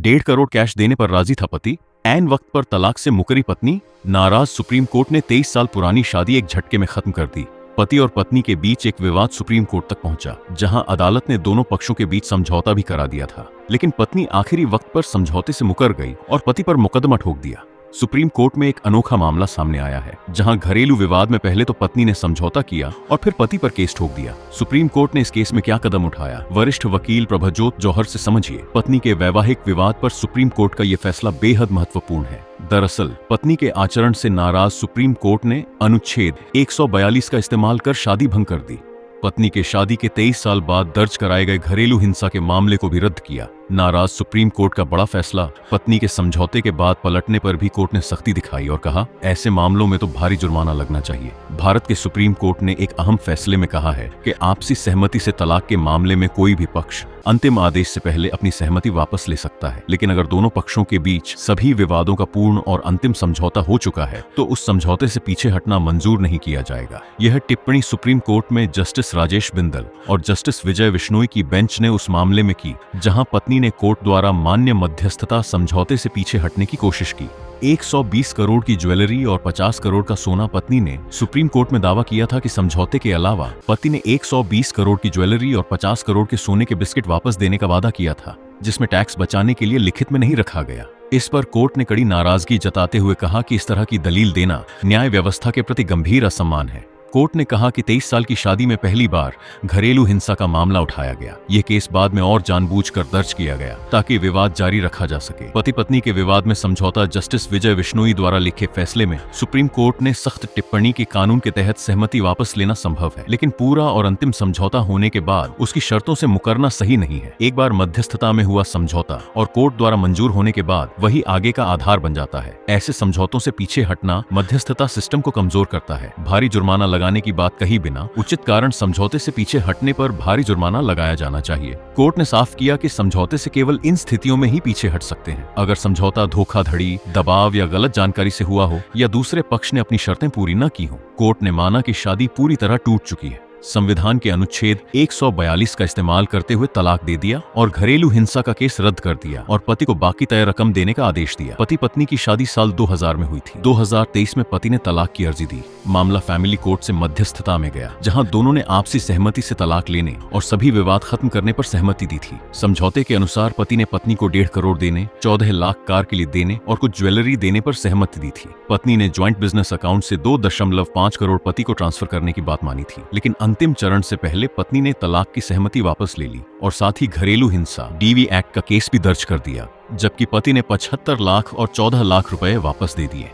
1.5 crore cash देने पर राजी था पति, ऐन वक्त पर तलाक से मुकरी पत्नी। नाराज सुप्रीम कोर्ट ने 23 साल पुरानी शादी एक झटके में खत्म कर दी। पति और पत्नी के बीच एक विवाद सुप्रीम कोर्ट तक पहुंचा, जहां अदालत ने दोनों पक्षों के बीच समझौता भी करा दिया था, लेकिन पत्नी आखिरी वक्त पर समझौते से मुकर गई और पति पर मुकदमा ठोक दिया। सुप्रीम कोर्ट में एक अनोखा मामला सामने आया है, जहां घरेलू विवाद में पहले तो पत्नी ने समझौता किया और फिर पति पर केस ठोक दिया। सुप्रीम कोर्ट ने इस केस में क्या कदम उठाया, वरिष्ठ वकील प्रभजोत जौहर से समझिए। पत्नी के वैवाहिक विवाद पर सुप्रीम कोर्ट का यह फैसला बेहद महत्वपूर्ण है। दरअसल पत्नी के आचरण से नाराज सुप्रीम कोर्ट ने अनुच्छेद 142 का इस्तेमाल कर शादी भंग कर दी। पत्नी के शादी के 23 साल बाद दर्ज कराए गए घरेलू हिंसा के मामले को भी रद्द किया। नाराज सुप्रीम कोर्ट का बड़ा फैसला। पत्नी के समझौते के बाद पलटने पर भी कोर्ट ने सख्ती दिखाई और कहा, ऐसे मामलों में तो भारी जुर्माना लगना चाहिए। भारत के सुप्रीम कोर्ट ने एक अहम फैसले में कहा है कि आपसी सहमति से तलाक के मामले में कोई भी पक्ष अंतिम आदेश से पहले अपनी सहमति वापस ले सकता है, लेकिन अगर दोनों पक्षों के बीच सभी विवादों का पूर्ण और अंतिम समझौता हो चुका है तो उस समझौते से पीछे हटना मंजूर नहीं किया जाएगा। यह टिप्पणी सुप्रीम कोर्ट में जस्टिस राजेश बिंदल और जस्टिस विजय विश्नोई की बेंच ने उस मामले में की, जहां पत्नी ने कोर्ट द्वारा मान्य मध्यस्थता समझौते से पीछे हटने की कोशिश की। 120 करोड़ की ज्वेलरी और 50 करोड़ का सोना। पत्नी ने सुप्रीम कोर्ट में दावा किया था कि समझौते के अलावा पति ने 120 करोड़ की ज्वेलरी और 50 करोड़ के सोने के बिस्किट वापस देने का वादा किया था, जिसमें टैक्स बचाने के लिए लिखित में नहीं रखा गया। इस पर कोर्ट ने कड़ी नाराजगी जताते हुए कहा कि इस तरह की दलील देना न्याय व्यवस्था के प्रति गंभीर असम्मान है। कोर्ट ने कहा कि 23 साल की शादी में पहली बार घरेलू हिंसा का मामला उठाया गया। यह केस बाद में और जानबूझकर दर्ज किया गया ताकि विवाद जारी रखा जा सके। पति पत्नी के विवाद में समझौता। जस्टिस विजय विश्नोई द्वारा लिखे फैसले में सुप्रीम कोर्ट ने सख्त टिप्पणी की कानून के तहत सहमति वापस लेना संभव है, लेकिन पूरा और अंतिम समझौता होने के बाद उसकी शर्तों से मुकरना सही नहीं है। एक बार मध्यस्थता में हुआ समझौता और कोर्ट द्वारा मंजूर होने के बाद वही आगे का आधार बन जाता है। ऐसे समझौतों से पीछे हटना मध्यस्थता सिस्टम को कमजोर करता है। भारी जुर्माना लगाने की बात कही बिना उचित कारण समझौते से पीछे हटने पर भारी जुर्माना लगाया जाना चाहिए। कोर्ट ने साफ किया कि समझौते से केवल इन स्थितियों में ही पीछे हट सकते हैं, अगर समझौता धोखाधड़ी, दबाव या गलत जानकारी से हुआ हो या दूसरे पक्ष ने अपनी शर्तें पूरी न की हो। कोर्ट ने माना कि शादी पूरी तरह टूट चुकी है। संविधान के अनुच्छेद 142 का इस्तेमाल करते हुए तलाक दे दिया और घरेलू हिंसा का केस रद्द कर दिया और पति को बाकी तय रकम देने का आदेश दिया। पति पत्नी की शादी साल 2000 में हुई थी। 2023 में पति ने तलाक की अर्जी दी। मामला फैमिली कोर्ट से मध्यस्थता में गया, जहां दोनों ने आपसी सहमति से तलाक लेने और सभी विवाद खत्म करने पर सहमति दी थी। समझौते के अनुसार पति ने पत्नी को 1.5 करोड़ देने, 14 लाख कार के लिए देने और कुछ ज्वेलरी देने पर सहमति दी थी। पत्नी ने ज्वाइंट बिजनेस अकाउंट से 2.5 करोड़ पति को ट्रांसफर करने की बात मानी थी, लेकिन अंतिम चरण से पहले पत्नी ने तलाक की सहमति वापस ले ली और साथ ही घरेलू हिंसा डीवी एक्ट का केस भी दर्ज कर दिया, जबकि पति ने 75 लाख और 14 लाख रुपए वापस दे दिए।